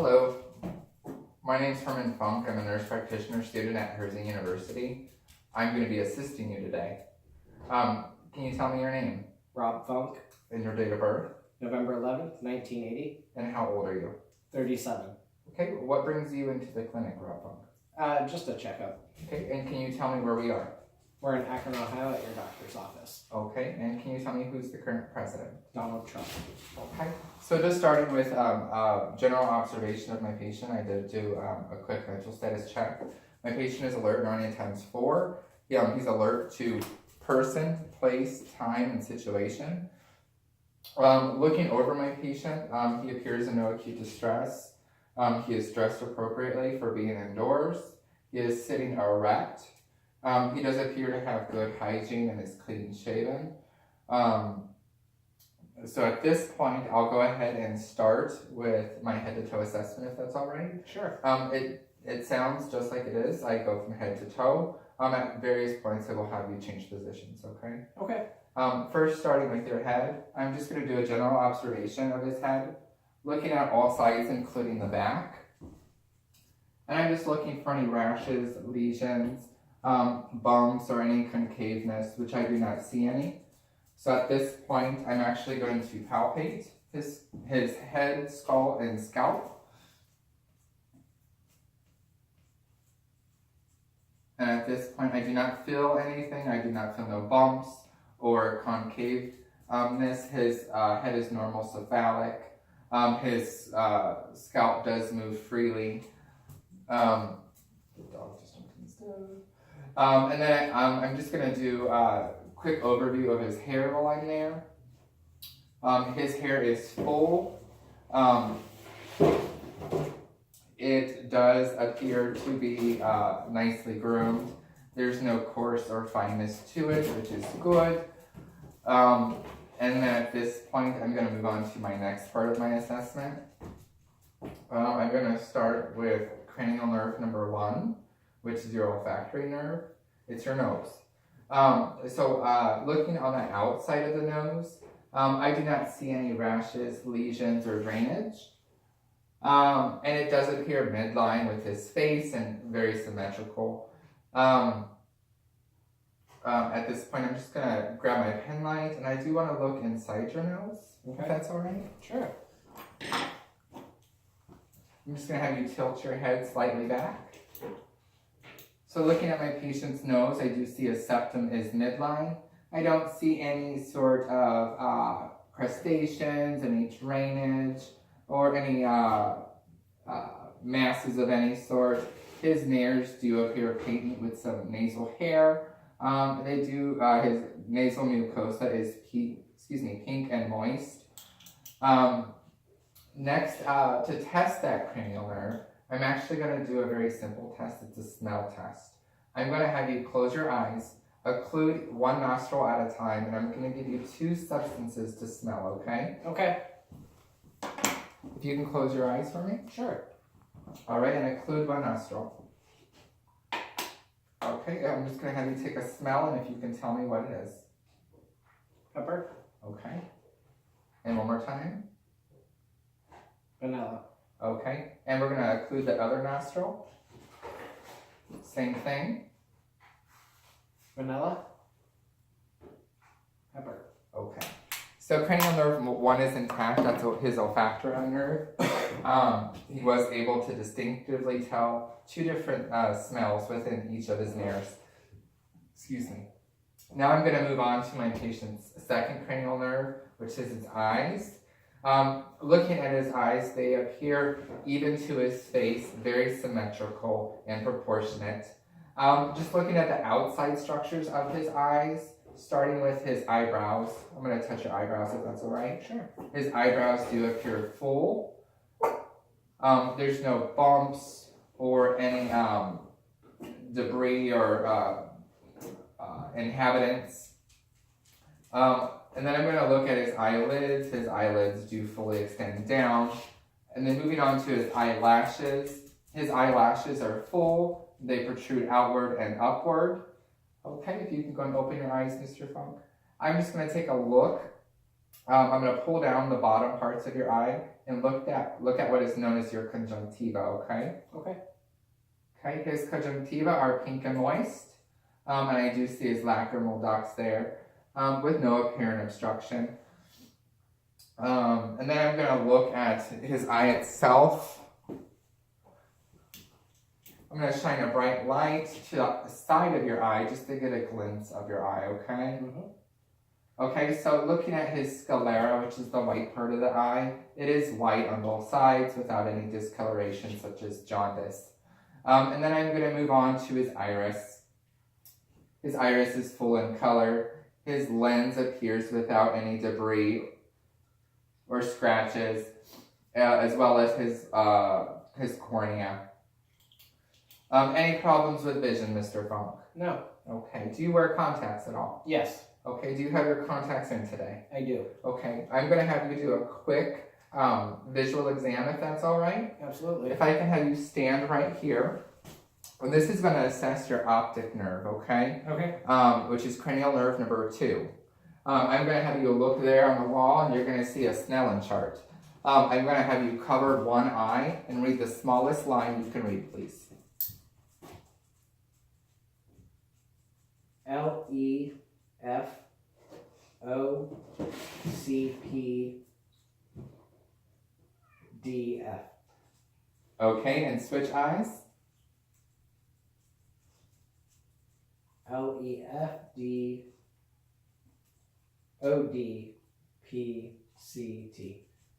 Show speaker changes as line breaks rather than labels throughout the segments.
Hello, my name is Herman. I'm a nurse practitioner student at Herzing University. I'm going to be assisting you today. Can you tell me your name?
Rob Funk,
And your date of birth?
November 11th, 1980,
And how old are you?
37.
Okay, what brings you into the clinic, Rob Funk?
Just a checkup.
Okay, and can you tell me where we are?
We're in Akron, Ohio at your doctor's office.
Okay, and can you tell me who's the current president?
Donald Trump.
Okay, so just starting with general observation of my patient, I did do a quick mental status check. My patient is alert 9 times 4. He's alert to person, place, time, and situation. Looking over my patient, he appears in no acute distress. He is dressed appropriately for being indoors. He is sitting erect. He does appear to have good hygiene and is clean shaven. So at this point, I'll go ahead and start with my head to toe assessment, if that's all right.
Sure.
It sounds just like it is. I go from head to toe. At various points, I will have you change positions, okay?
Okay.
First, starting with your head, I'm just going to do a general observation of his head, looking at all sides, including the back. And I'm just looking for any rashes, lesions, bumps, or any concaveness, which I do not see any. So at this point, I'm actually going to palpate his head, skull, and scalp. And at this point, I do not feel anything. I do not feel no bumps or concaveness. His head is normal cephalic. His scalp does move freely. The dog just jumped in the stove. And then I'm just going to do a quick overview of his hair while I'm there. His hair is full. It does appear to be nicely groomed. There's no coarse or fineness to it, which is good. And then at this point, I'm going to move on to my next part of my assessment. I'm going to start with cranial nerve number 1, which is your olfactory nerve. It's your nose. So looking on the outside of the nose, I do not see any rashes, lesions, or drainage. And it does appear midline with his face and very symmetrical. At this point, I'm just going to grab my pen light, and I do want to look inside your nose, if that's all right.
Sure.
I'm just going to have you tilt your head slightly back. So looking at my patient's nose, I do see a septum is midline. I don't see any sort of crustaceans, any drainage, or any masses of any sort. His nares do appear patent with some nasal hair. His nasal mucosa is pink and moist. Next, to test that cranial nerve, I'm actually going to do a very simple test. It's a smell test. I'm going to have you close your eyes, occlude one nostril at a time, and I'm going to give you 2 substances to smell, okay?
Okay.
If you can close your eyes for me.
Sure.
All right, and occlude one nostril. Okay, I'm just going to have you take a smell, and if you can tell me what it is.
Pepper.
Okay. And one more time.
Vanilla.
Okay, and we're going to occlude the other nostril. Same thing.
Vanilla. Pepper.
Okay. So cranial nerve 1 is intact. That's his olfactory nerve. He was able to distinctively tell 2 different smells within each of his nares. Excuse me. Now I'm going to move on to my patient's second cranial nerve, which is his eyes. Looking at his eyes, they appear even to his face, very symmetrical and proportionate. Just looking at the outside structures of his eyes, starting with his eyebrows. I'm going to touch your eyebrows if that's all right.
Sure.
His eyebrows do appear full. There's no bumps or any debris or inhabitants. And then I'm going to look at his eyelids. His eyelids do fully extend down. And then moving on to his eyelashes. His eyelashes are full. They protrude outward and upward. Okay, if you can go and open your eyes, Mr. Funk. I'm just going to take a look I'm going to pull down the bottom parts of your eye and look at what is known as your conjunctiva, okay?
Okay.
Okay, his conjunctiva are pink and moist, and I do see his lacrimal ducts there, with no apparent obstruction. And then I'm going to look at his eye itself. I'm going to shine a bright light to the side of your eye just to get a glimpse of your eye, okay?
Mm-hmm.
Okay, so looking at his sclera, which is the white part of the eye, it is white on both sides without any discoloration such as jaundice. And then I'm going to move on to his iris. His iris is full in color. His lens appears without any debris or scratches, as well as his cornea. Any problems with vision, Mr. Funk?
No.
Okay. Do you wear contacts at all?
Yes,
Okay. Do you have your contacts in today?
I do.
Okay. I'm going to have you do a quick visual exam, if that's all right.
Absolutely.
If I can have you stand right here. And this is going to assess your optic nerve, okay?
Okay.
Which is cranial nerve number 2. I'm going to have you look there on the wall, and you're going to see a Snellen chart. I'm going to have you cover one eye and read the smallest line you can read, please.
LEFOCPDF.
Okay, and switch eyes.
LEFDODPCT.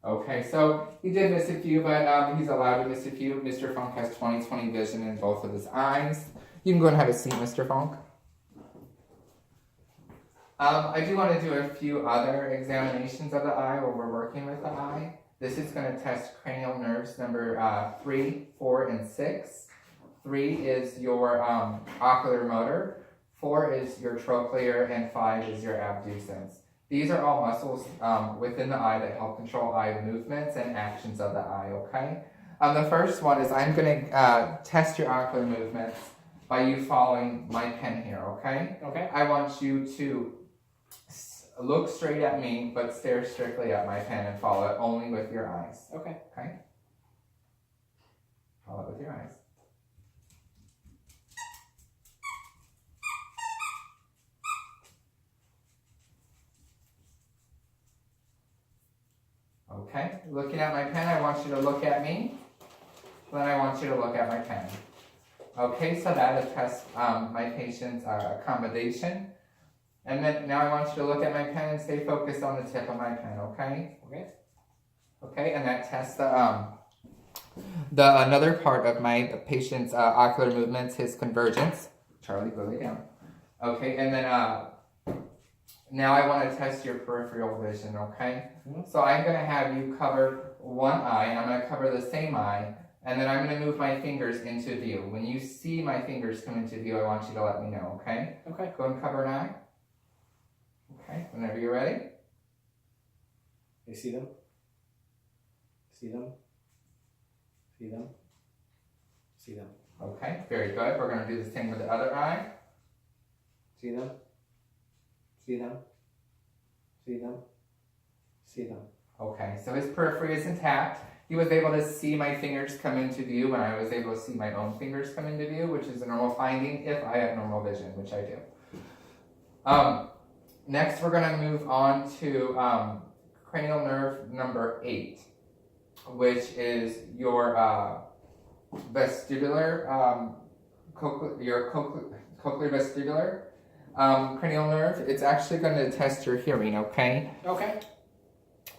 Okay, so he did miss a few, but he's allowed to miss a few. Mr. Funk has 20/20 vision in both of his eyes. You can go and have a seat, Mr. Funk. I do want to do a few other examinations of the eye while we're working with the eye. This is going to test cranial nerves number 3, 4, and 6. 3 is your ocular motor, 4 is your trochlear, and 5 is your abducens. These are all muscles within the eye that help control eye movements and actions of the eye, okay? The first one is I'm going to test your ocular movements by you following my pen here, okay?
Okay.
I want you to look straight at me, but stare strictly at my pen and follow it only with your eyes.
Okay.
Okay? Follow it with your eyes. Okay, looking at my pen, I want you to look at me. Then I want you to look at my pen. Okay, so that attests my patient's accommodation. And then now I want you to look at my pen and stay focused on the tip of my pen, okay?
Okay.
Okay, and that tests the another part of my patient's ocular movements, his convergence. Charlie, go lay down. Okay, and then now I want to test your peripheral vision, okay?
Mm-hmm.
So I'm going to have you cover one eye, and I'm going to cover the same eye, and then I'm going to move my fingers into view. When you see my fingers come into view, I want you to let me know, okay?
Okay.
Go and cover an eye. Okay, whenever you're ready.
You see them? See them? See them? See them?
Okay, very good. We're going to do the same with the other eye.
See them? See them? See them? See them?
Okay, so his periphery is intact. He was able to see my fingers come into view when I was able to see my own fingers come into view, which is a normal finding if I have normal vision, which I do. Next, we're going to move on to cranial nerve number 8, which is your vestibular, cochlear vestibular cranial nerve. It's actually going to test your hearing, okay?
Okay.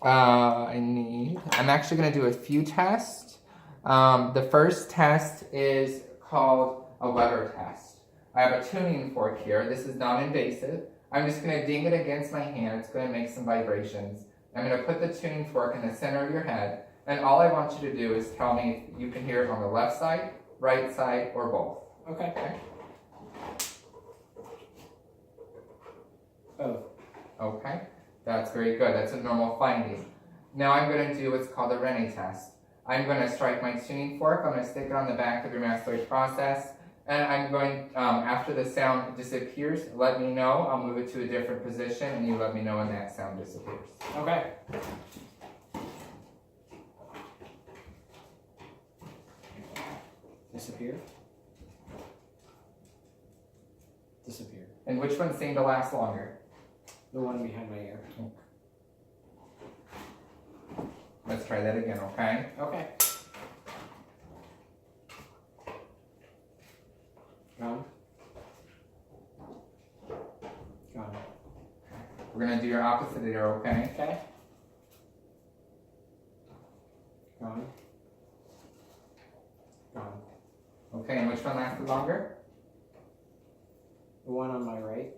I'm actually going to do a few tests. The first test is called a Weber test. I have a tuning fork here. This is non-invasive. I'm just going to ding it against my hand. It's going to make some vibrations. I'm going to put the tuning fork in the center of your head, and all I want you to do is tell me if you can hear it on the left side, right side, or both.
Okay. Both.
Okay, that's very good. That's a normal finding. Now I'm going to do what's called a Rennie test. I'm going to strike my tuning fork. I'm going to stick it on the back of your mastoid process, And I'm going, after the sound disappears, let me know. I'll move it to a different position and you let me know when that sound disappears.
Okay. Disappear. Disappear.
And which one seemed to last longer?
The one behind my ear.
Let's try that again, okay?
Okay. Gone. Gone.
We're gonna do your opposite ear, okay?
Okay. Gone. Gone.
Okay, and which one lasted longer?
The one on my right.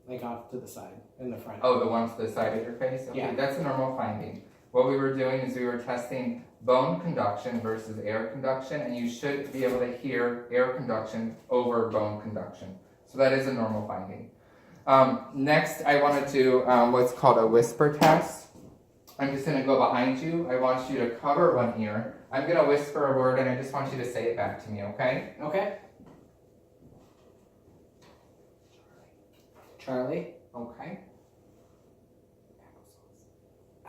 Like off to the side, in the front.
Oh, the one to the side of your face? Okay,
Yeah.
that's a normal finding. What we were doing is we were testing bone conduction versus air conduction, and you should be able to hear air conduction over bone conduction. So that is a normal finding. Next, I want to do what's called a whisper test. I'm just going to go behind you. I want you to cover one ear. I'm going to whisper a word, and I just want you to say it back to me, okay?
Okay. Charlie.
Okay.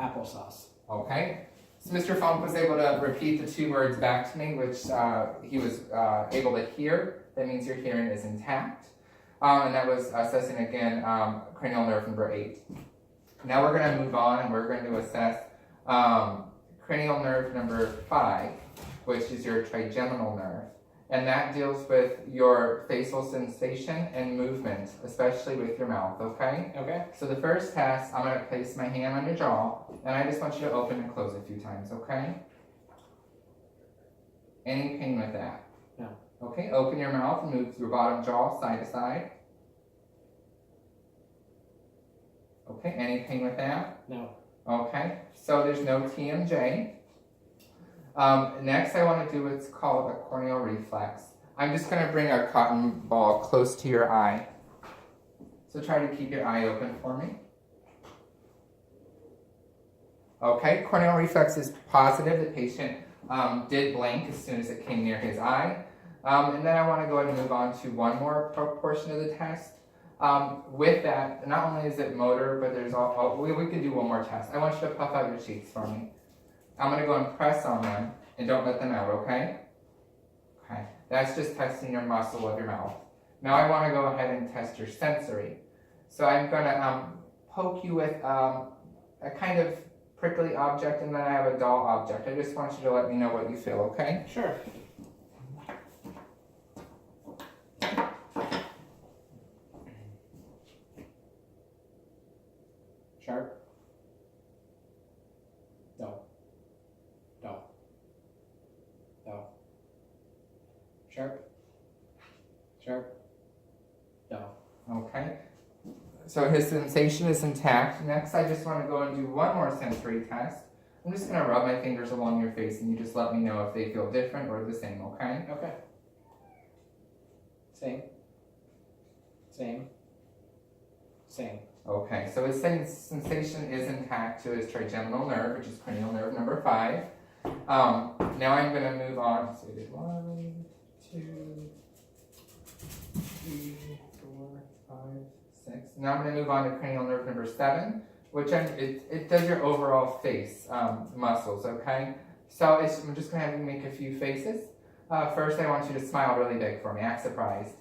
Applesauce.
Okay. So Mr. Funk was able to repeat the 2 words back to me, which he was able to hear. That means your hearing is intact. And that was assessing again cranial nerve number 8. Now we're going to move on and we're going to assess cranial nerve number 5, which is your trigeminal nerve. And that deals with your facial sensation and movement, especially with your mouth, okay?
Okay.
So the first test, I'm going to place my hand on your jaw, and I just want you to open and close a few times, okay? Any pain with that?
No.
Okay, open your mouth and move your bottom jaw side to side. Okay, any pain with that?
No.
Okay, so there's no TMJ. Next, I want to do what's called a corneal reflex. I'm just going to bring a cotton ball close to your eye. So try to keep your eye open for me. Okay, corneal reflex is positive. The patient did blink as soon as it came near his eye. And then I want to go ahead and move on to one more portion of the test. With that, not only is it motor, but there's we can do one more test. I want you to puff out your cheeks for me. I'm going to go and press on them, and don't let them out, okay? Okay, that's just testing your muscle of your mouth. Now I want to go ahead and test your sensory. So I'm going to poke you with a kind of prickly object, and then I have a dull object. I just want you to let me know what you feel, okay?
Sure. Sharp. Dull. Dull. Dull. Sharp. Sharp. Dull.
Okay. So his sensation is intact. Next, I just want to go and do one more sensory test. I'm just going to rub my fingers along your face, and you just let me know if they feel different or the same, okay?
Okay. Same. Same. Same.
Okay, so his sensation is intact to his trigeminal nerve, which is cranial nerve number 5. Now I'm going to move on. So we did 1, 2, 3, 4, 5, 6. Now I'm going to move on to cranial nerve number 7, which it does your overall face muscles, okay? So I'm just going to have you make a few faces. First, I want you to smile really big for me. Act surprised.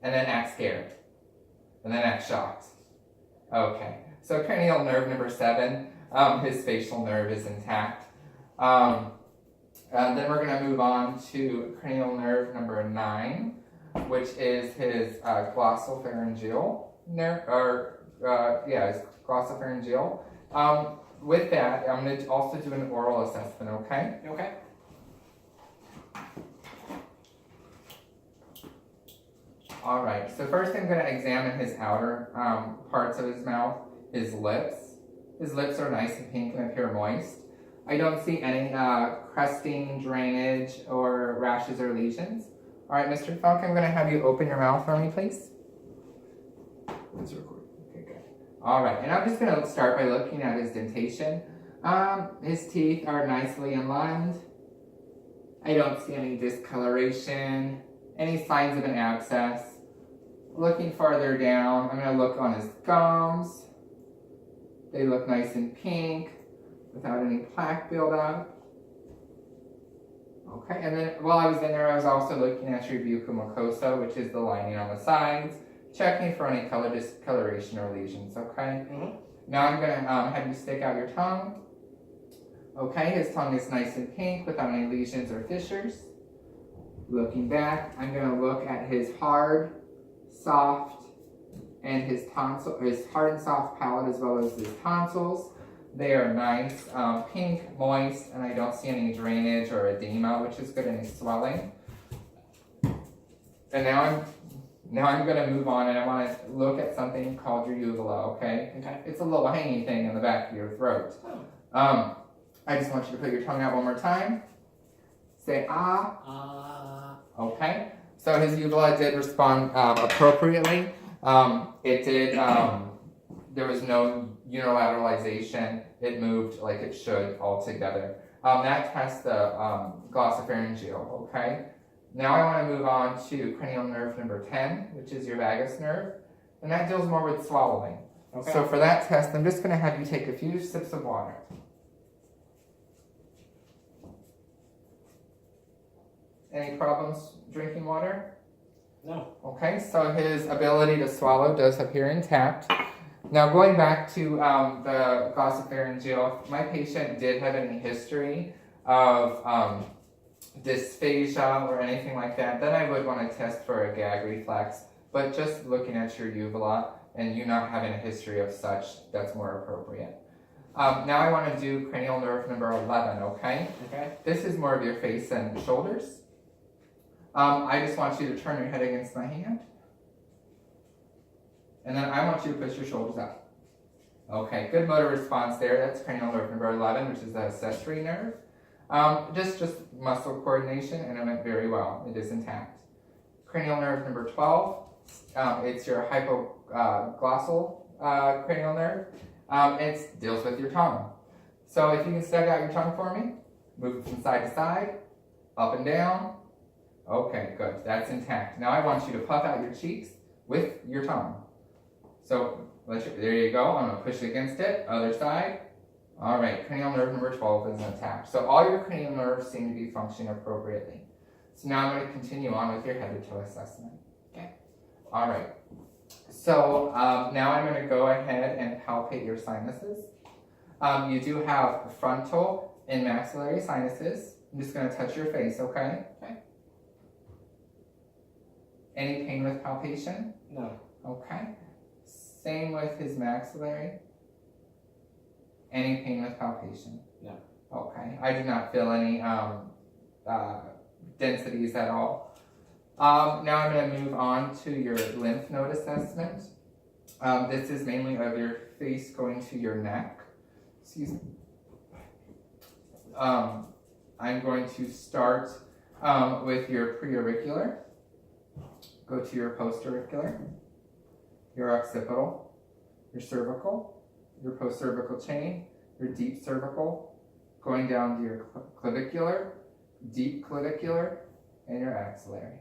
And then act scared. And then act shocked. Okay, so cranial nerve number 7, his facial nerve is intact. Then we're going to move on to cranial nerve number 9, which is his glossopharyngeal nerve, his glossopharyngeal. With that, I'm going to also do an oral assessment, okay?
Okay.
All right, so first I'm going to examine his outer parts of his mouth, his lips. His lips are nice and pink and appear moist. I don't see any crusting, drainage, or rashes or lesions. All right, Mr. Funk, I'm going to have you open your mouth for me, please. Okay, good. All right, and I'm just going to start by looking at his dentation. His teeth are nicely aligned. I don't see any discoloration, any signs of an abscess. Looking farther down, I'm going to look on his gums. They look nice and pink without any plaque buildup. Okay, and then while I was in there, I was also looking at your buccal mucosa, which is the lining on the sides, checking for any color discoloration or lesions, okay? Now I'm going to have you stick out your tongue. Okay, his tongue is nice and pink without any lesions or fissures. Looking back, I'm going to look at his hard, soft, and his hard and soft palate as well as his tonsils. They are nice, pink, moist, and I don't see any drainage or edema, which is good, any swelling. And now I'm going to move on, and I want to look at something called your uvula, okay?
Okay.
It's a little hangy thing in the back of your throat. I just want you to put your tongue out one more time. Say ah.
Ah.
Okay. So his uvula did respond appropriately. It did. There was no unilateralization. It moved like it should altogether. That tests the glossopharyngeal. Okay. Now I want to move on to cranial nerve number 10, which is your vagus nerve, and that deals more with swallowing.
Okay.
So for that test, I'm just going to have you take a few sips of water. Any problems drinking water?
No.
Okay, so his ability to swallow does appear intact. Now going back to the glossopharyngeal, if my patient did have any history of dysphagia or anything like that, then I would want to test for a gag reflex. But just looking at your uvula and you not having a history of such, that's more appropriate. Now I want to do cranial nerve number 11, okay?
Okay.
This is more of your face and shoulders. I just want you to turn your head against my hand. And then I want you to push your shoulders up. Okay, good motor response there. That's cranial nerve number 11, which is the accessory nerve. Just muscle coordination, and it went very well. It is intact. Cranial nerve number 12, it's your hypoglossal cranial nerve. It deals with your tongue. So if you can stick out your tongue for me, move it from side to side, up and down. Okay, good. That's intact. Now I want you to puff out your cheeks with your tongue. So there you go. I'm going to push against it. Other side. All right. Cranial nerve number 12 is intact. So all your cranial nerves seem to be functioning appropriately. So now I'm going to continue on with your head to toe assessment. Okay. All right. So now I'm going to go ahead and palpate your sinuses. You do have frontal and maxillary sinuses. I'm just going to touch your face, okay? Okay. Any pain with palpation?
No.
Okay. Same with his maxillary. Any pain with palpation?
No.
Okay. I do not feel any densities at all. Now I'm going to move on to your lymph node assessment. This is mainly of your face going to your neck. Excuse me. I'm going to start with your preauricular. Go to your postauricular, your occipital, your cervical, your postcervical chain, your deep cervical, going down to your clavicular, deep clavicular, and your axillary.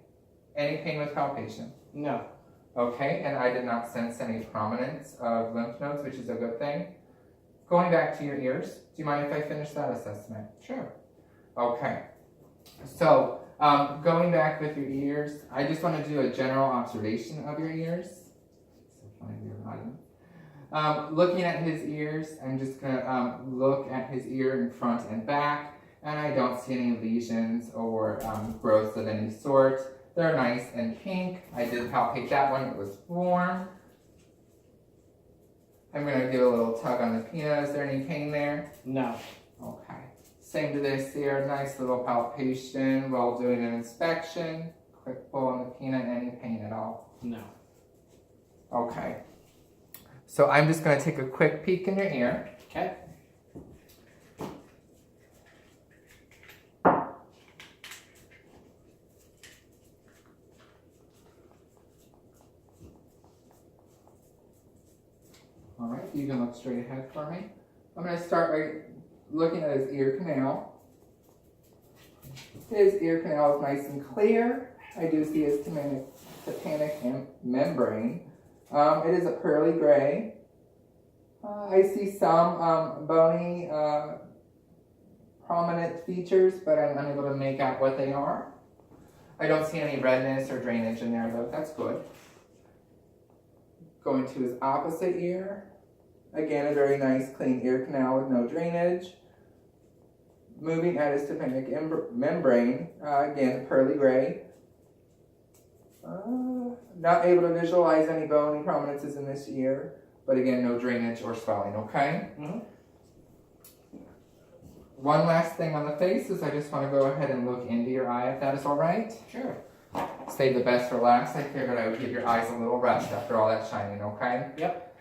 Any pain with palpation?
No.
Okay, and I did not sense any prominence of lymph nodes, which is a good thing. Going back to your ears, do you mind if I finish that assessment?
Sure.
Okay, so going back with your ears, I just want to do a general observation of your ears. Looking at his ears, I'm just going to look at his ear in front and back, and I don't see any lesions or growths of any sort. They're nice and pink. I did palpate that one, it was warm. I'm going to give a little tug on the pinna. Is there any pain there?
No.
Okay. Same to this here, nice little palpation while doing an inspection. Quick pull on the pinna, any pain at all?
No.
Okay. So I'm just going to take a quick peek in your ear.
Okay.
All right, you can look straight ahead for me. I'm going to start by looking at his ear canal. His ear canal is nice and clear. I do see his tympanic membrane. It is a pearly gray. I see some bony prominent features, but I'm unable to make out what they are. I don't see any redness or drainage in there though, that's good. Going to his opposite ear. Again, a very nice clean ear canal with no drainage. Moving at his tympanic membrane, again, pearly gray. Not able to visualize any bony prominences in this ear, but again, no drainage or swelling, okay?
Mm-hmm.
One last thing on the face is I just want to go ahead and look into your eye, if that is all right.
Sure.
Save the best for last. I figured I would give your eyes a little rest after all that shining, okay?
Yep.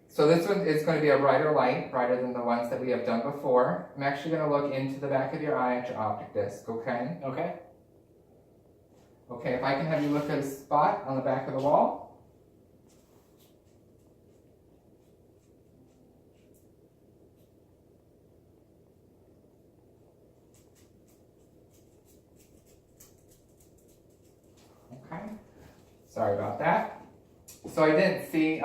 So this one is going to be a brighter light, brighter than the ones that we have done before. I'm actually going to look into the back of your eye at your optic disc, okay?
Okay.
Okay, if I can have you look at a spot on the back of the wall. Okay, sorry about that. So I didn't see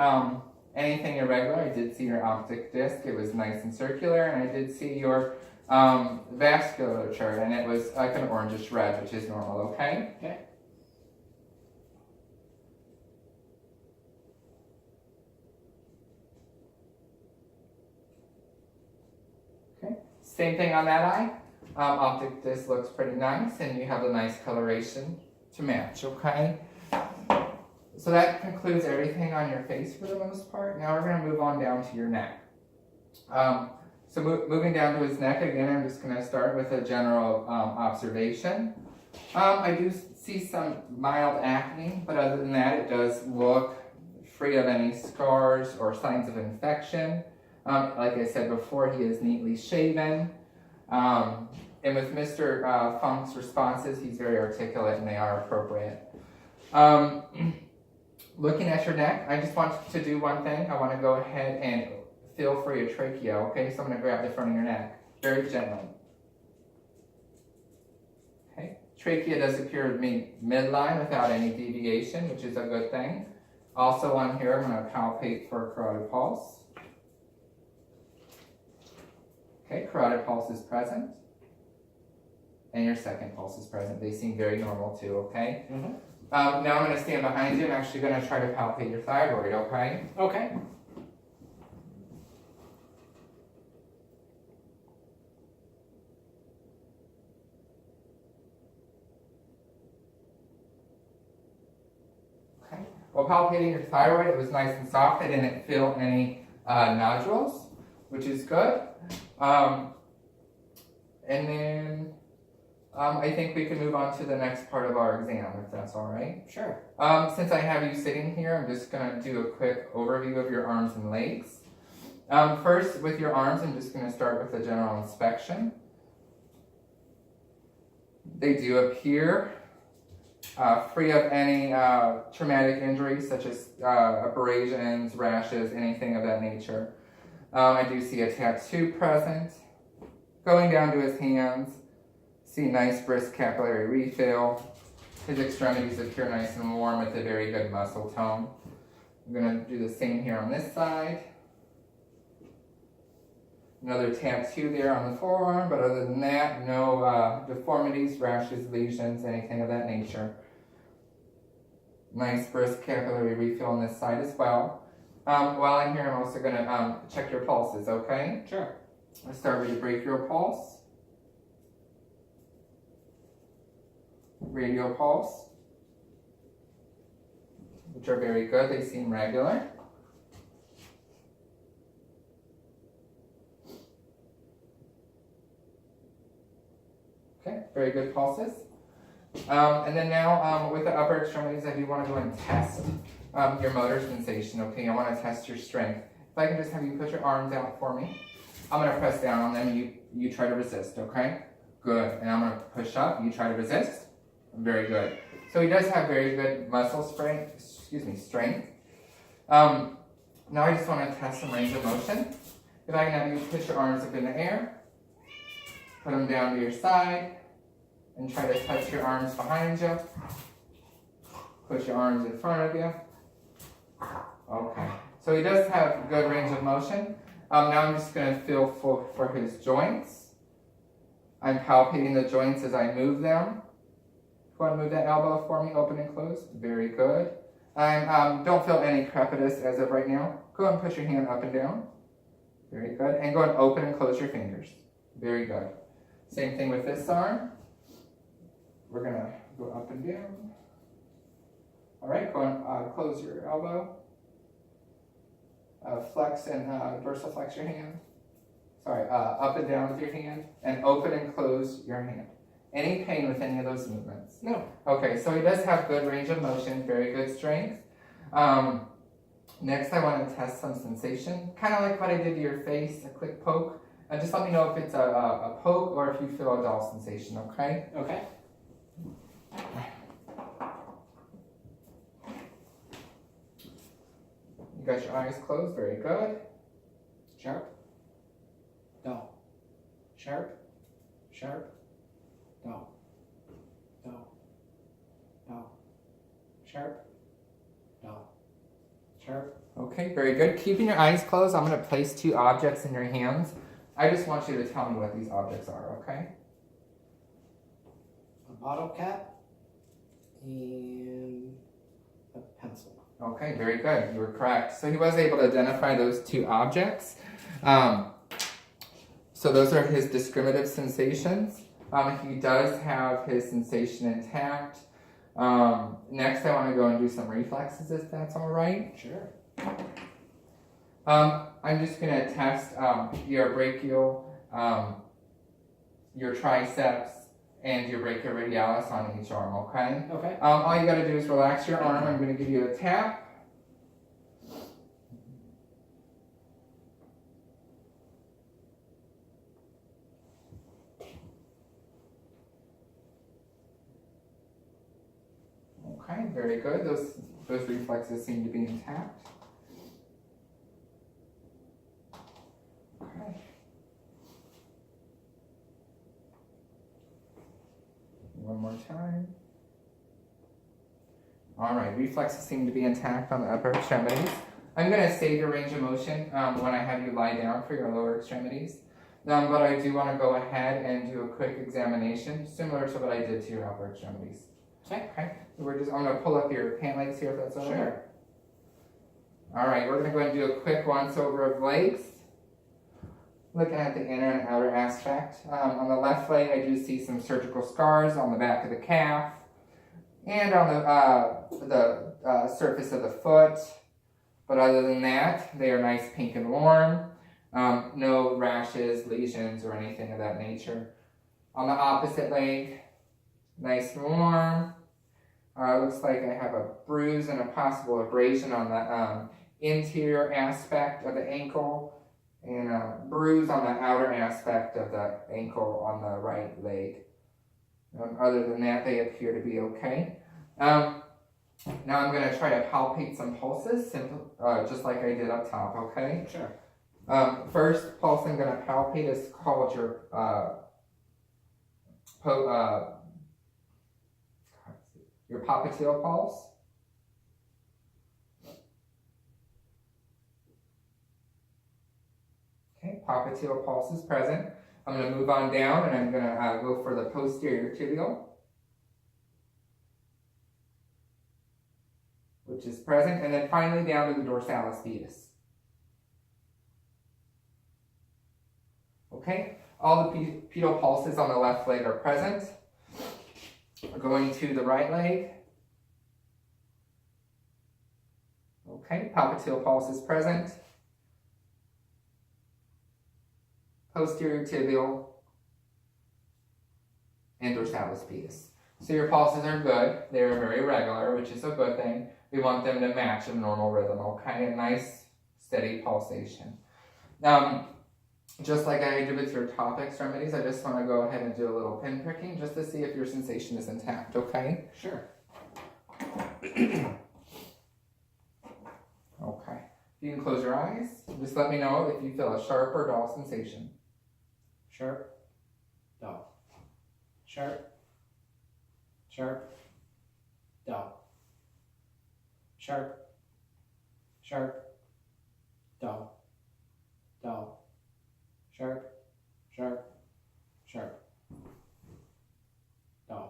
anything irregular. I did see your optic disc. It was nice and circular, and I did see your vasculature, and it was like an orangish red, which is normal, okay?
Okay.
Okay, same thing on that eye. Optic disc looks pretty nice, and you have a nice coloration to match, okay? So that concludes everything on your face for the most part. Now we're going to move on down to your neck. Moving down to his neck, again, I'm just going to start with a general observation. I do see some mild acne, but other than that, it does look free of any scars or signs of infection. Like I said before, he is neatly shaven. And with Mr. Funk's responses, he's very articulate and they are appropriate. Looking at your neck, I just want to do one thing. I want to go ahead and feel for your trachea, okay? So I'm going to grab the front of your neck very gently. Okay, trachea does appear to be midline without any deviation, which is a good thing. Also on here, I'm going to palpate for a carotid pulse. Okay, carotid pulse is present. And your second pulse is present. They seem very normal too, okay?
Mm-hmm.
Now I'm going to stand behind you. I'm actually going to try to palpate your thyroid, okay?
Okay.
Okay. While palpating your thyroid, it was nice and soft. I didn't feel any nodules, which is good. And then I think we can move on to the next part of our exam, if that's all right.
Sure.
Since I have you sitting here, I'm just going to do a quick overview of your arms and legs. First, with your arms, I'm just going to start with a general inspection. They do appear free of any traumatic injuries, such as abrasions, rashes, anything of that nature. I do see a tattoo present. Going down to his hands, see nice brisk capillary refill. His extremities appear nice and warm with a very good muscle tone. I'm going to do the same here on this side. Another tattoo there on the forearm, but other than that, no deformities, rashes, lesions, anything of that nature. Nice brisk capillary refill on this side as well. While I'm here, I'm also going to check your pulses, okay?
Sure.
Let's start with your brachial pulse. Radial pulse, which are very good. They seem regular. Okay, very good pulses. And then now with the upper extremities, I do want to go and test your motor sensation. Okay, I want to test your strength. If I can just have you put your arms out for me. I'm going to press down on them. You try to resist, okay? Good. And I'm going to push up. You try to resist. Very good. So he does have very good muscle strength. Now I just want to test some range of motion. If I can have you push your arms up in the air, put them down to your side, and try to touch your arms behind you. Put your arms in front of you. Okay, so he does have good range of motion. Now I'm just going to feel for his joints. I'm palpating the joints as I move them. Go ahead and move that elbow for me, open and close. Very good. Don't feel any crepitus as of right now. Go ahead and push your hand up and down. Very good. And go ahead and open and close your fingers. Very good. Same thing with this arm. We're going to go up and down. All right, go ahead and close your elbow. Flex and dorsiflex your hand. Sorry, up and down with your hand. And open and close your hand. Any pain with any of those movements?
No.
Okay, so he does have good range of motion, very good strength. Next, I want to test some sensation, kind of like what I did to your face, a quick poke. Just let me know if it's a poke or if you feel a dull sensation, okay?
Okay.
You got your eyes closed, very good.
Sharp. Dull. Sharp. Sharp. Dull. Dull. Dull. Sharp. Dull. Sharp.
Okay, very good. Keeping your eyes closed, I'm going to place 2 objects in your hands. I just want you to tell me what these objects are, okay?
A bottle cap and a pencil.
Okay, very good. You were correct. So he was able to identify those 2 objects. So those are his discriminative sensations. He does have his sensation intact. Next, I want to go and do some reflexes, if that's all right.
Sure.
I'm just going to test your brachial, your triceps, and your brachioradialis on each arm, okay?
Okay.
All you got to do is relax your arm. I'm going to give you a tap. Okay, very good. Those reflexes seem to be intact. Okay. One more time. All right, reflexes seem to be intact on the upper extremities. I'm going to save your range of motion when I have you lie down for your lower extremities. But I do want to go ahead and do a quick examination, similar to what I did to your upper extremities. Okay. I'm going to pull up your pant legs here if that's all right.
Sure.
All right, we're going to go ahead and do a quick once over of legs. Looking at the inner and outer aspect. On the left leg, I do see some surgical scars on the back of the calf and on the surface of the foot. But other than that, they are nice, pink, and warm. No rashes, lesions, or anything of that nature. On the opposite leg, nice and warm. Looks like I have a bruise and a possible abrasion on the interior aspect of the ankle, and a bruise on the outer aspect of the ankle on the right leg. Other than that, they appear to be okay. Now I'm going to try to palpate some pulses, just like I did up top, okay?
Sure.
First pulse I'm going to palpate is called your popliteal pulse. Okay, popliteal pulse is present. I'm going to move on down and I'm going to go for the posterior tibial, which is present, and then finally down to the dorsalis pedis. Okay, all the pedal pulses on the left leg are present. We're going to the right leg. Okay, popliteal pulse is present. Posterior tibial and dorsalis pedis. So your pulses are good. They're very regular, which is a good thing. We want them to match a normal rhythm, okay? A nice, steady pulsation. Just like I did with your top extremities, I just want to go ahead and do a little pin pricking just to see if your sensation is intact, okay?
Sure.
Okay. You can close your eyes. Just let me know if you feel a sharp or dull sensation.
Sharp. Dull. Sharp. sharp, down, sharp, sharp, down, down, sharp, sharp, sharp, down.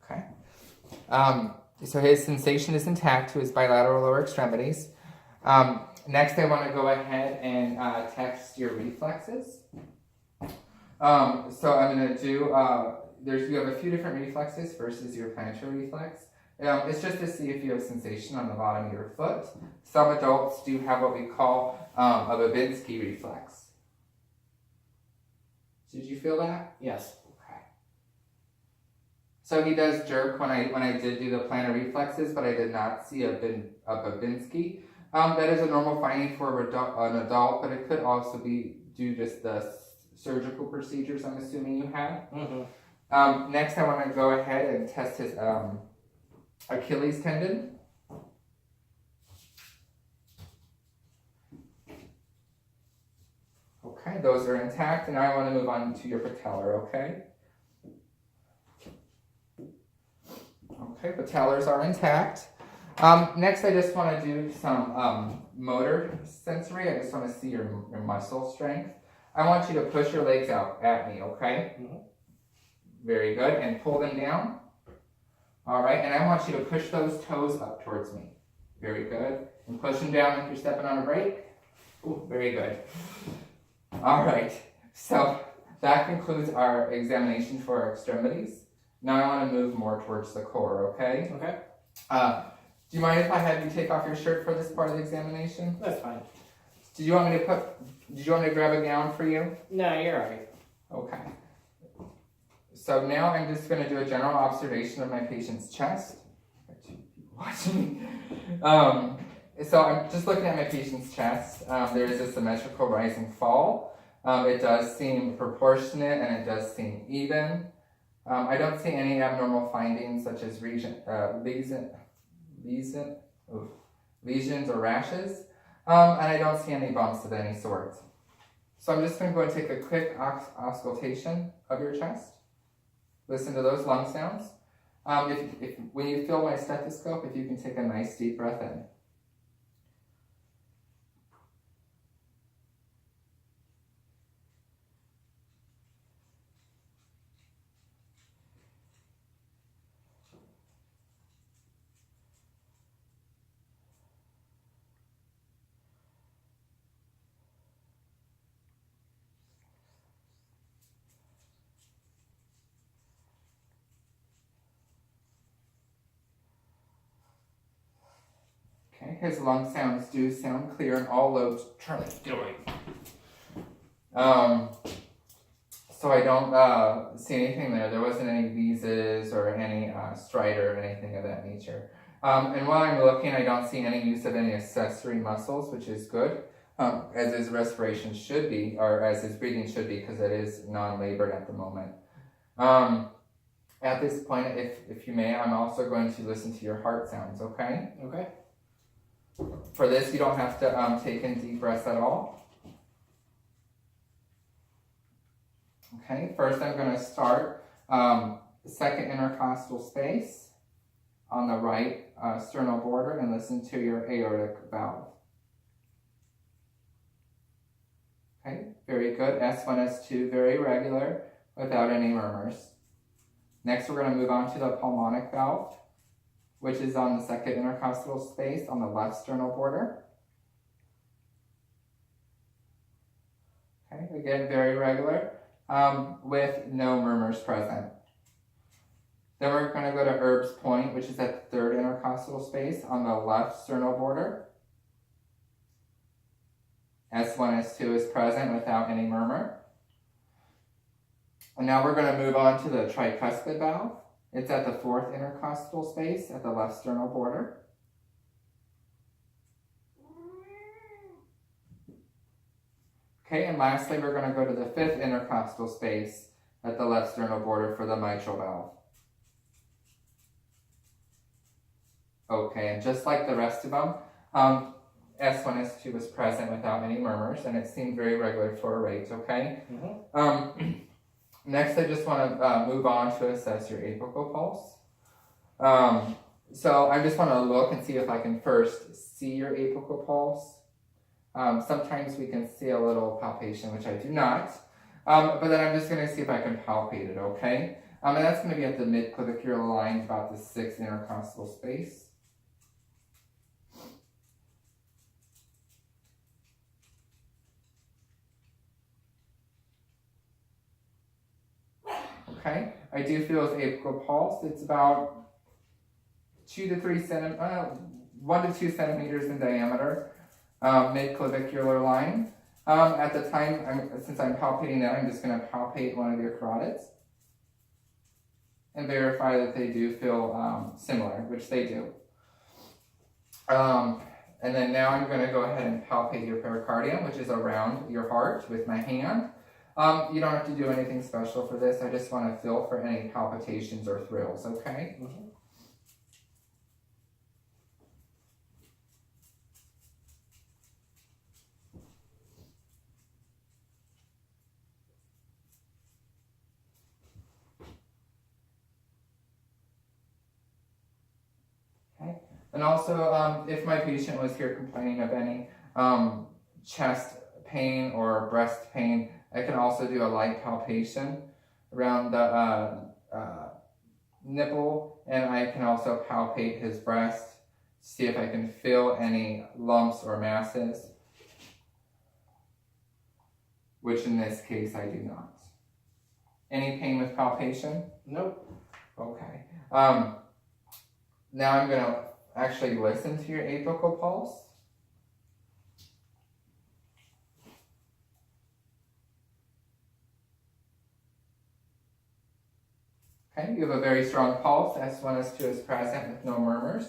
Okay. So his sensation is intact to his bilateral lower extremities. Next, I want to go ahead and test your reflexes. So I'm going to do, you have a few different reflexes versus your plantar reflex. It's just to see if you have sensation on the bottom of your foot. Some adults do have what we call a Babinski reflex. Did you feel that?
Yes.
Okay. So he does jerk when I did do the plantar reflexes, but I did not see a Babinski. That is a normal finding for an adult, but it could also be due to the surgical procedures I'm assuming you had.
Mm-hmm.
Next, I want to go ahead and test his Achilles tendon. Okay, those are intact, and now I want to move on to your patellar, okay? Okay, patellars are intact. Next, I just want to do some motor sensory. I just want to see your muscle strength. I want you to push your legs out at me, okay?
Mm-hmm.
Very good, and pull them down. All right, and I want you to push those toes up towards me. Very good. And push them down like you're stepping on a brake. Ooh, very good. All right, so that concludes our examination for our extremities. Now I want to move more towards the core, okay?
Okay.
Do you mind if I have you take off your shirt for this part of the examination?
That's fine.
Did you want me to grab a gown for you?
No, you're all right.
Okay. So now I'm just going to do a general observation of my patient's chest. Got two people watching me. So I'm just looking at my patient's chest. There is a symmetrical rise and fall. It does seem proportionate and it does seem even. I don't see any abnormal findings such as lesions or rashes. And I don't see any bumps of any sort. So I'm just going to go and take a quick auscultation of your chest. Listen to those lung sounds. When you feel my stethoscope, if you can take a nice deep breath in. Okay, his lung sounds do sound clear in all lobes. Charlie, get away. So I don't see anything there. There wasn't any wheezes or any stridor or anything of that nature. And while I'm looking, I don't see any use of any accessory muscles, which is good, as his respiration should be, or as his breathing should be, because it is non-labored at the moment. At this point, if you may, I'm also going to listen to your heart sounds, okay?
Okay.
For this, you don't have to take in deep breaths at all. Okay, first I'm going to start second intercostal space on the right sternal border and listen to your aortic valve. Okay, very good. S1, S2, very regular without any murmurs. Next, we're going to move on to the pulmonic valve, which is on the second intercostal space on the left sternal border. Okay, again, very regular, with no murmurs present. Then we're going to go to Erb's point, which is at the third intercostal space on the left sternal border. S1, S2 is present without any murmur. And now we're going to move on to the tricuspid valve. It's at the fourth intercostal space at the left sternal border. Okay, and lastly, we're going to go to the fifth intercostal space at the left sternal border for the mitral valve. Okay, and just like the rest of them, S1, S2 was present without any murmurs, and it seemed very regular for a rate, okay?
Mm-hmm.
Next, I just want to move on to assess your apical pulse. So I just want to look and see if I can first see your apical pulse. Sometimes we can see a little palpation, which I do not. But then I'm just going to see if I can palpate it, okay? And that's going to be at the mid-clavicular line, about the 6th intercostal space. Okay, I do feel his apical pulse. It's about 1 to 2 centimeters in diameter, mid-clavicular line. At the time, since I'm palpating that, I'm just going to palpate one of your carotids and verify that they do feel similar, which they do. And then now I'm going to go ahead and palpate your pericardium, which is around your heart, with my hand. You don't have to do anything special for this. I just want to feel for any palpitations or thrills, okay?
Mm-hmm.
Okay. And also, if my patient was here complaining of any chest pain or breast pain, I can also do a light palpation around the nipple, and I can also palpate his breast, see if I can feel any lumps or masses, which in this case I do not. Any pain with palpation?
Nope.
Okay. Now I'm going to actually listen to your apical pulse. Okay, you have a very strong pulse. S1, S2 is present with no murmurs.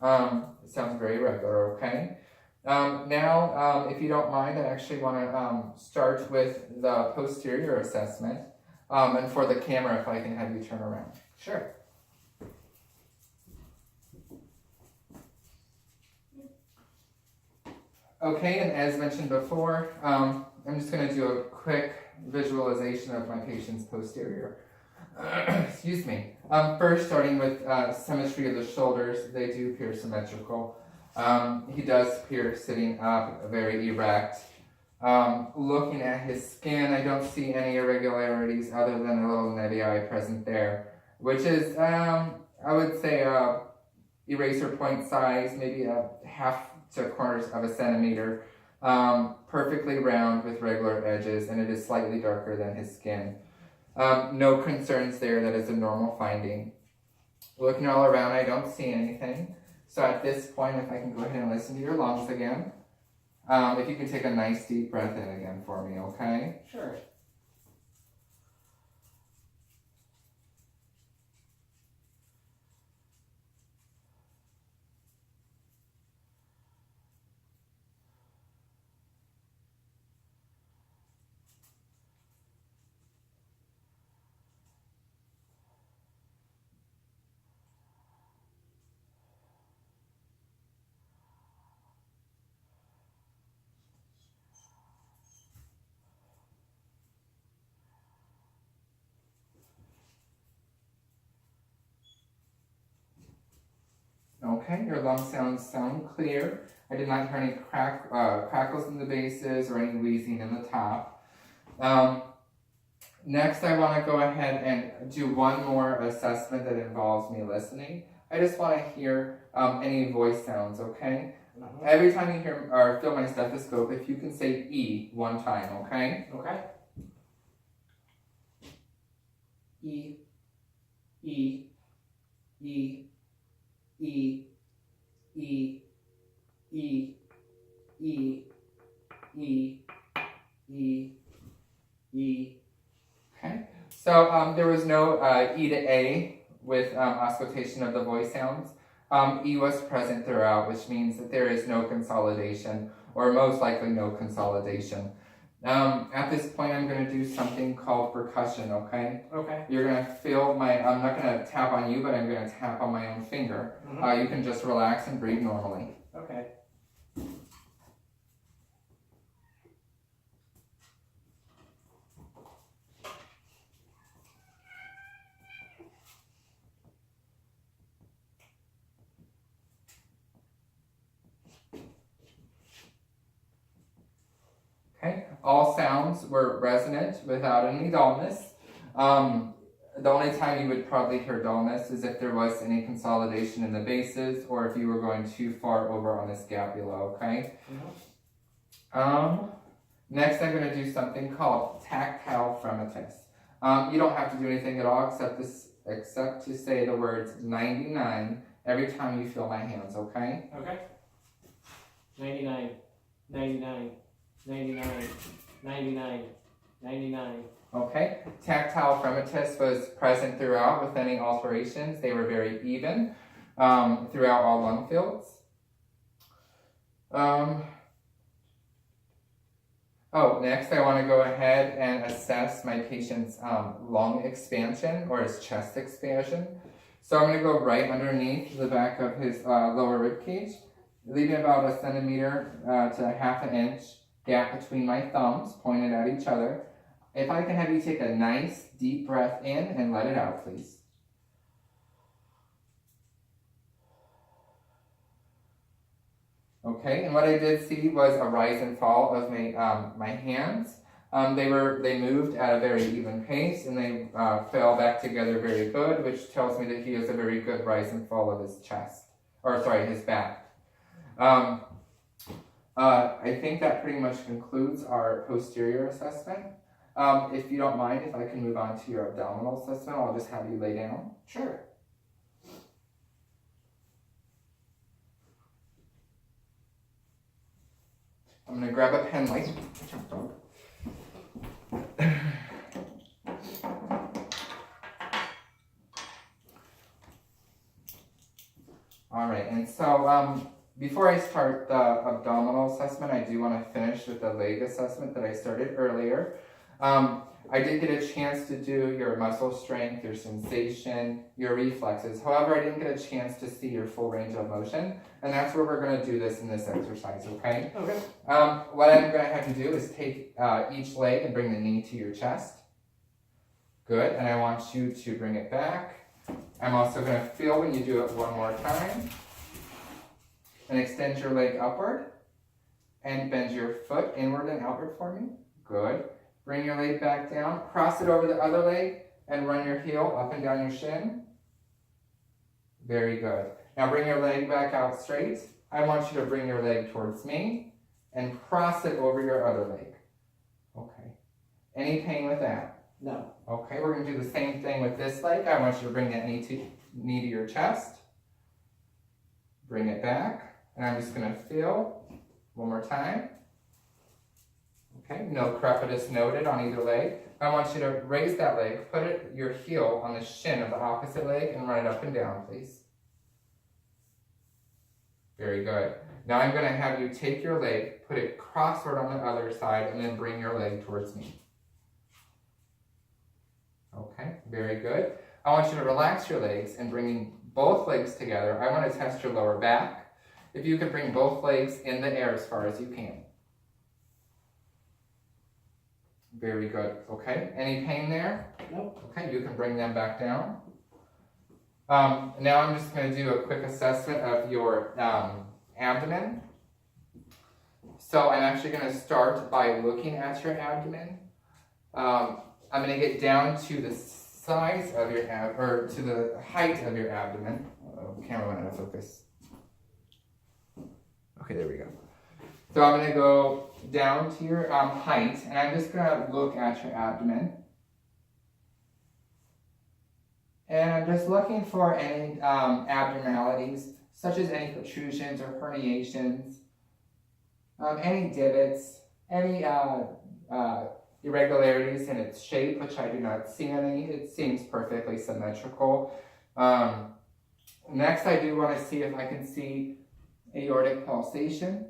It sounds very regular, okay? Now, if you don't mind, I actually want to start with the posterior assessment. And for the camera, if I can have you turn around.
Sure.
Okay, and as mentioned before, I'm just going to do a quick visualization of my patient's posterior. Excuse me. First, starting with symmetry of the shoulders, they do appear symmetrical. He does appear sitting up, very erect. Looking at his skin, I don't see any irregularities other than a little nevi present there, which is, I would say, eraser point size, maybe a half to quarters of a centimeter. Perfectly round with regular edges, and it is slightly darker than his skin. No concerns there. That is a normal finding. Looking all around, I don't see anything. So at this point, if I can go ahead and listen to your lungs again. If you can take a nice deep breath in again for me, okay?
Sure.
Okay, your lung sounds sound clear. I did not hear any crackles in the bases or any wheezing in the top. Next, I want to go ahead and do one more assessment that involves me listening. I just want to hear any voice sounds, okay?
Mm-hmm.
Every time you hear or feel my stethoscope, if you can say E one time, okay?
Okay. E, E, E, E, E, E, E, E, E, E.
Okay. So there was no E to A with auscultation of the voice sounds. E was present throughout, which means that there is no consolidation, or most likely no consolidation. At this point, I'm going to do something called percussion, okay?
Okay.
You're going to feel I'm not going to tap on you, but I'm going to tap on my own finger.
Mm-hmm.
You can just relax and breathe normally.
Okay.
all sounds were resonant without any dullness. The only time you would probably hear dullness is if there was any consolidation in the bases or if you were going too far over on the scapula, okay? Next I'm going to do something called tactile fremitus. You don't have to do anything at all except to say the words 99 every time you feel my hands, okay?
Okay. 99, 99, 99, 99, 99.
Okay, tactile fremitus was present throughout with any alterations. They were very even throughout all lung fields. Next I want to go ahead and assess my patient's lung expansion or his chest expansion. So I'm going to go right underneath the back of his lower rib cage, leaving about 1 centimeter to 1/2 inch gap between my thumbs pointed at each other. If I can have you take a nice deep breath in and let it out, please. Okay, and what I did see was a rise and fall of my hands. They moved at a very even pace and they fell back together very good, which tells me that he has a very good rise and fall of his chest, his back. I think that pretty much concludes our posterior assessment. If you don't mind, if I can move on to your abdominal assessment, I'll just have you lay down.
Sure.
I'm going to grab a pen light. All right, and so before I start the abdominal assessment, I do want to finish with the leg assessment that I started earlier. I did get a chance to do your muscle strength, your sensation, your reflexes. However, I didn't get a chance to see your full range of motion, and that's where we're going to do this in this exercise, okay?
Okay.
What I'm going to have you do is take each leg and bring the knee to your chest. Good, and I want you to bring it back. I'm also going to feel when you do it one more time. And extend your leg upward. And bend your foot inward and outward for me. Good. Bring your leg back down. Cross it over the other leg and run your heel up and down your shin. Very good. Now bring your leg back out straight. I want you to bring your leg towards me and cross it over your other leg. Okay. Any pain with that?
No.
Okay, we're going to do the same thing with this leg. I want you to bring that knee to your chest. Bring it back. And I'm just going to feel one more time. Okay, no crepitus noted on either leg. I want you to raise that leg, put your heel on the shin of the opposite leg and run it up and down, please. Very good. Now I'm going to have you take your leg, put it crossward on the other side, and then bring your leg towards me. Okay, very good. I want you to relax your legs and bringing both legs together. I want to test your lower back. If you can bring both legs in the air as far as you can. Very good. Okay, any pain there?
Nope.
Okay, you can bring them back down. Now I'm just going to do a quick assessment of your abdomen. So I'm actually going to start by looking at your abdomen. I'm going to get down to the size of your to the height of your abdomen. Camera went out of focus. Okay, there we go. So I'm going to go down to your height, and I'm just going to look at your abdomen. And I'm just looking for any abnormalities, such as any protrusions or herniations, any divots, any irregularities in its shape, which I do not see any. It seems perfectly symmetrical. Next, I do want to see if I can see aortic pulsation,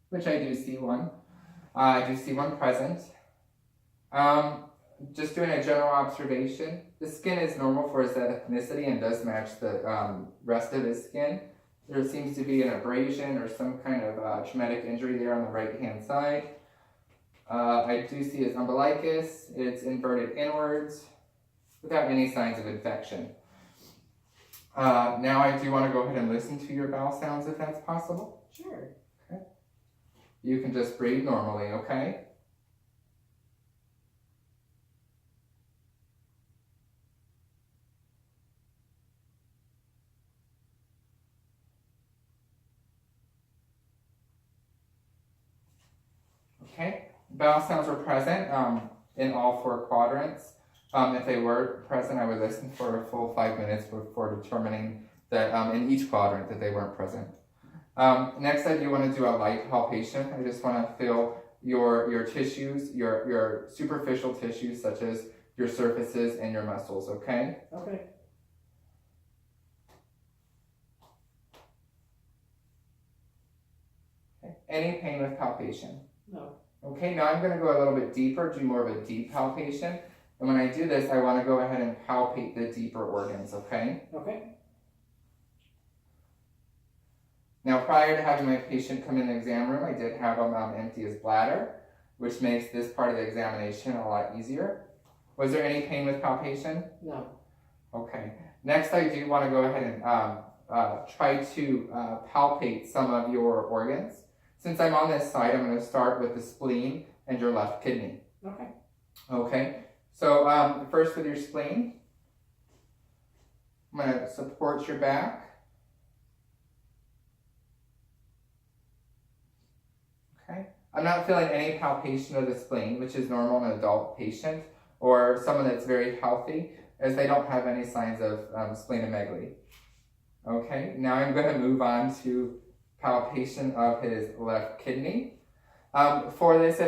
which I do see one. I do see one present. Just doing a general observation, the skin is normal for his ethnicity and does match the rest of his skin. There seems to be an abrasion or some kind of traumatic injury there on the right-hand side. I do see his umbilicus. It's inverted inwards without any signs of infection. Now I do want to go ahead and listen to your bowel sounds if that's possible.
Sure.
Okay. You can just breathe normally, okay? Okay, bowel sounds were present in all 4 quadrants. If they were present, I would listen for a full 5 minutes before determining that in each quadrant that they weren't present. Next, I do want to do a light palpation. I just want to feel your tissues, your superficial tissues, such as your surfaces and your muscles, okay?
Okay.
Any pain with palpation?
No.
Okay, now I'm going to go a little bit deeper, do more of a deep palpation. And when I do this, I want to go ahead and palpate the deeper organs, okay?
Okay.
Now, prior to having my patient come in the exam room, I did have him empty his bladder, which makes this part of the examination a lot easier. Was there any pain with palpation?
No.
Okay. Next, I do want to go ahead and try to palpate some of your organs. Since I'm on this side, I'm going to start with the spleen and your left kidney.
Okay.
Okay. So first with your spleen, I'm going to support your back. Okay. I'm not feeling any palpation of the spleen, which is normal in an adult patient or someone that's very healthy, as they don't have any signs of splenomegaly. Okay, now I'm going to move on to palpation of his left kidney. For this,